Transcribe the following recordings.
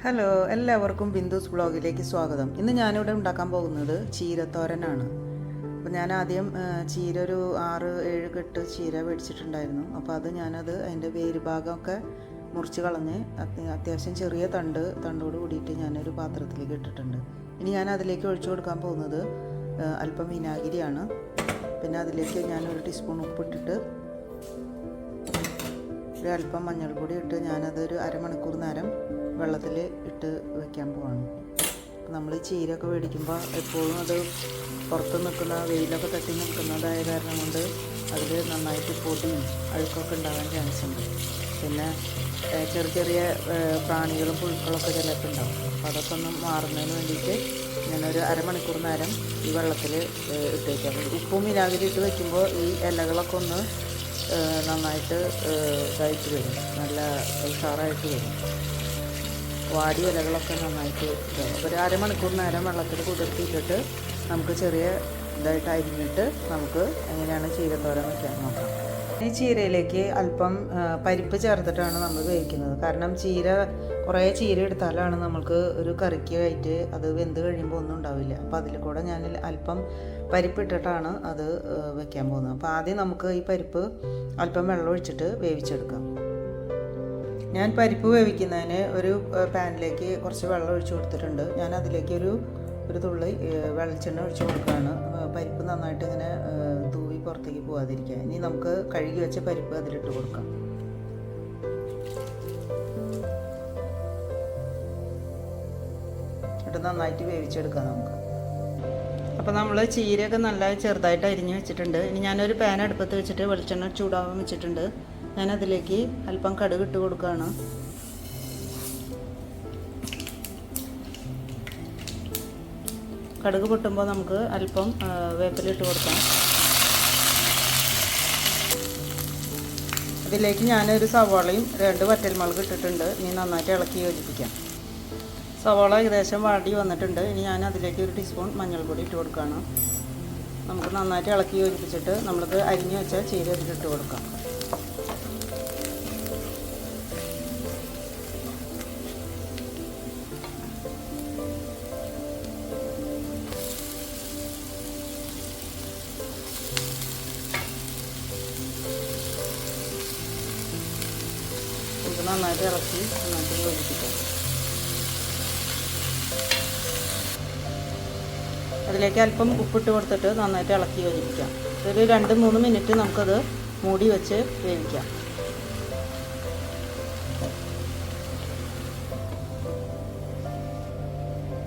Hello, എല്ലാവർക്കും ബിന്ദുസ് വ്ളോഗിലേക്ക് സ്വാഗതം. ഇന്ന് ഞാനിവിടെ ഉണ്ടാക്കാൻ പോകുന്നത് ചീരത്തോരനാണ്. അപ്പോൾ ഞാൻ ആദ്യം ചീര ഒരു 6-7 കെട്ട് ചീര മേടിച്ചിട്ടുണ്ടായിരുന്നു. അപ്പോൾ അതിൻ്റെ വേര് ഭാഗമൊക്കെ മുറിച്ച് കളഞ്ഞ് അത്യാവശ്യം ചെറിയ തണ്ടോട് കൂടിയിട്ട് ഞാനൊരു പാത്രത്തിലേക്ക് ഇട്ടിട്ടുണ്ട്. ഇനി ഞാൻ അതിലേക്ക് ഒഴിച്ചു കൊടുക്കാൻ പോകുന്നത് അല്പം വിനാഗിരിയാണ്. പിന്നെ അതിലേക്ക് ഞാനൊരു ടീസ്പൂൺ ഉപ്പിട്ടിട്ട് അല്പം മഞ്ഞൾപ്പൊടി ഇട്ട് ഞാനതൊരു അരമണിക്കൂർ നേരം വെള്ളത്തിൽ ഇട്ട് വയ്ക്കാൻ പോവാണ്. നമ്മൾ ചീരയൊക്കെ മേടിക്കുമ്പോൾ എപ്പോഴും അത് പുറത്ത് നിൽക്കുന്ന വെയിലൊക്കെ തട്ടി നിൽക്കുന്നതായ കാരണം കൊണ്ട് അതിൽ നന്നായിട്ട് പൊടിയും അഴുക്കൊക്കെ ഉണ്ടാകാൻ ചാൻസ് ഉണ്ട്. പിന്നെ ചെറിയ പ്രാണികളും പുഴുക്കളൊക്കെ ചിലപ്പോൾ ഉണ്ടാവും. അപ്പോൾ അതൊക്കെ ഒന്ന് മാറുന്നതിന് വേണ്ടിയിട്ട് ഞാനൊരു അരമണിക്കൂർ നേരം ഈ വെള്ളത്തിൽ ഇട്ട് വയ്ക്കാം. ഉപ്പും വിനാഗിരി ഇട്ട് വയ്ക്കുമ്പോൾ ഈ ഇലകളൊക്കെ ഒന്ന് നന്നായിട്ട് ഇതായിട്ട് വരും, നല്ല ഉഷാറായിട്ട് വരും. വാടിയ ഇലകളൊക്കെ നന്നായിട്ട് ഇതാവും. അപ്പോൾ ഒരു അരമണിക്കൂർ നേരം വെള്ളത്തിൽ കുതിർത്തിയിട്ടിട്ട് നമുക്ക് ചെറിയ ഇതായിട്ട് അരിഞ്ഞിട്ട് നമുക്ക് എങ്ങനെയാണ് ചീരത്തോരൻ വയ്ക്കാൻ നോക്കാം. ഈ ചീരയിലേക്ക് അല്പം പരിപ്പ് ചേർത്തിട്ടാണ് നമ്മൾ വേവിക്കുന്നത്. കാരണം കുറേ ചീര എടുത്താലാണ് നമ്മൾക്ക് ഒരു കറിക്ക് ആയിട്ട് അത് വെന്ത് കഴിയുമ്പോൾ ഒന്നും ഉണ്ടാവില്ല. അപ്പോൾ അതിൽ കൂടെ ഞാൻ അല്പം പരിപ്പിട്ടിട്ടാണ് അത് വെക്കാൻ പോകുന്നത്. അപ്പോൾ ആദ്യം നമുക്ക് ഈ പരിപ്പ് അല്പം വെള്ളം ഒഴിച്ചിട്ട് വേവിച്ചെടുക്കാം. ഞാൻ പരിപ്പ് വേവിക്കുന്നതിന് ഒരു പാനിലേക്ക് കുറച്ച് വെള്ളം ഒഴിച്ചു കൊടുത്തിട്ടുണ്ട്. ഞാൻ അതിലേക്ക് ഒരു തുള്ളി വെളിച്ചെണ്ണ ഒഴിച്ചു കൊടുക്കുകയാണ്. പരിപ്പ് നന്നായിട്ട് ഇങ്ങനെ തൂവി പുറത്തേക്ക് പോകാതിരിക്കുക. ഇനി നമുക്ക് കഴുകി വെച്ച പരിപ്പ് അതിലിട്ട് കൊടുക്കാം. എന്നിട്ട് നന്നായിട്ട് വേവിച്ചെടുക്കാം നമുക്ക്. അപ്പോൾ നമ്മൾ ചീരയൊക്കെ നല്ല ചെറുതായിട്ട് അരിഞ്ഞ് വെച്ചിട്ടുണ്ട്. ഇനി ഞാനൊരു പാൻ അടുപ്പത്ത് വെച്ചിട്ട് വെളിച്ചെണ്ണ ചൂടാവാൻ വെച്ചിട്ടുണ്ട്. ഞാനതിലേക്ക് അല്പം കടുക് ഇട്ട് കൊടുക്കുകയാണ്. കടുക് പൊട്ടുമ്പോൾ നമുക്ക് അല്പം വേപ്പിലിട്ട് കൊടുക്കാം. അതിലേക്ക് ഞാനൊരു സവാളയും 2 വറ്റൽമുളക് ഇട്ടിട്ടുണ്ട്. ഇനി നന്നായിട്ട് ഇളക്കി യോജിപ്പിക്കാം. സവാള ഏകദേശം വാടി വന്നിട്ടുണ്ട്. ഇനി ഞാൻ അതിലേക്ക് ഒരു ടീസ്പൂൺ മഞ്ഞൾപ്പൊടി ഇട്ട് കൊടുക്കുകയാണ്. നമുക്ക് നന്നായിട്ട് ഇളക്കി യോജിപ്പിച്ചിട്ട് നമ്മൾക്ക് അരിഞ്ഞു വെച്ച ചീര ഇതിലിട്ട് കൊടുക്കാം. നന്നായിട്ട് ഇറക്കി നന്നായിട്ട് യോജിപ്പിക്കാം. അതിലേക്ക് അല്പം ഉപ്പിട്ട് കൊടുത്തിട്ട് നന്നായിട്ട് ഇളക്കി യോജിപ്പിക്കാം. ഒരു 2-3 മിനിറ്റ് നമുക്കത് മൂടി വെച്ച് വേവിക്കാം.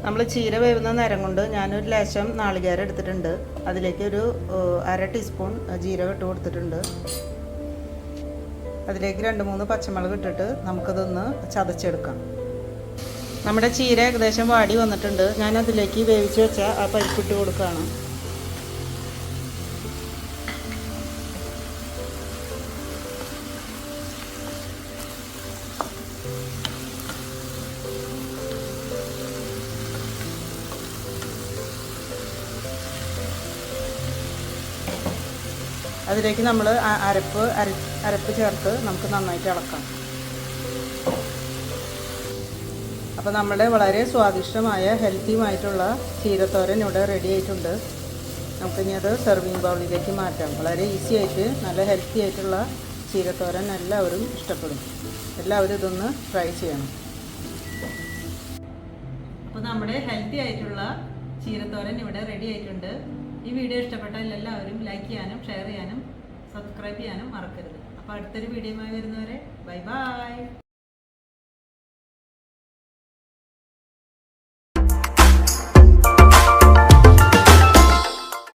നമ്മൾ ചീര വേവുന്ന നേരം കൊണ്ട് ഞാനൊരു ലേശം നാളികേരം എടുത്തിട്ടുണ്ട്. അതിലേക്ക് ഒരു 1/2 ടീസ്പൂൺ ജീരകം ഇട്ട് കൊടുത്തിട്ടുണ്ട്. അതിലേക്ക് 2-3 പച്ചമുളക് ഇട്ടിട്ട് നമുക്കതൊന്ന് ചതച്ചെടുക്കാം. നമ്മുടെ ചീര ഏകദേശം വാടി വന്നിട്ടുണ്ട്. ഞാനതിലേക്ക് വേവിച്ച് വെച്ച ആ പരിപ്പിട്ട് കൊടുക്കുകയാണ്. അതിലേക്ക് നമ്മൾ അരപ്പ് ചേർത്ത് നമുക്ക് നന്നായിട്ട് ഇളക്കാം. അപ്പോൾ നമ്മുടെ വളരെ സ്വാദിഷ്ടമായ ഹെൽത്തിയുമായിട്ടുള്ള ചീരത്തോരൻ ഇവിടെ റെഡി ആയിട്ടുണ്ട്. നമുക്കിനി അത് സെർവിങ് ബൗളിലേക്ക് മാറ്റാം. വളരെ ഈസി ആയിട്ട് നല്ല ഹെൽത്തി ആയിട്ടുള്ള ചീരത്തോരൻ എല്ലാവരും ഇഷ്ടപ്പെടും. എല്ലാവരും ഇതൊന്ന് ട്രൈ ചെയ്യണം. അപ്പോൾ നമ്മുടെ ഹെൽത്തി ആയിട്ടുള്ള ചീരത്തോരൻ ഇവിടെ റെഡി ആയിട്ടുണ്ട്. ഈ വീഡിയോ ഇഷ്ടപ്പെട്ടാൽ എല്ലാവരും ലൈക്ക് ചെയ്യാനും ഷെയർ ചെയ്യാനും സബ്സ്ക്രൈബ് ചെയ്യാനും മറക്കരുത്. അപ്പോൾ അടുത്തൊരു വീഡിയോയുമായി വരുന്നവരെ ബൈ ബൈ.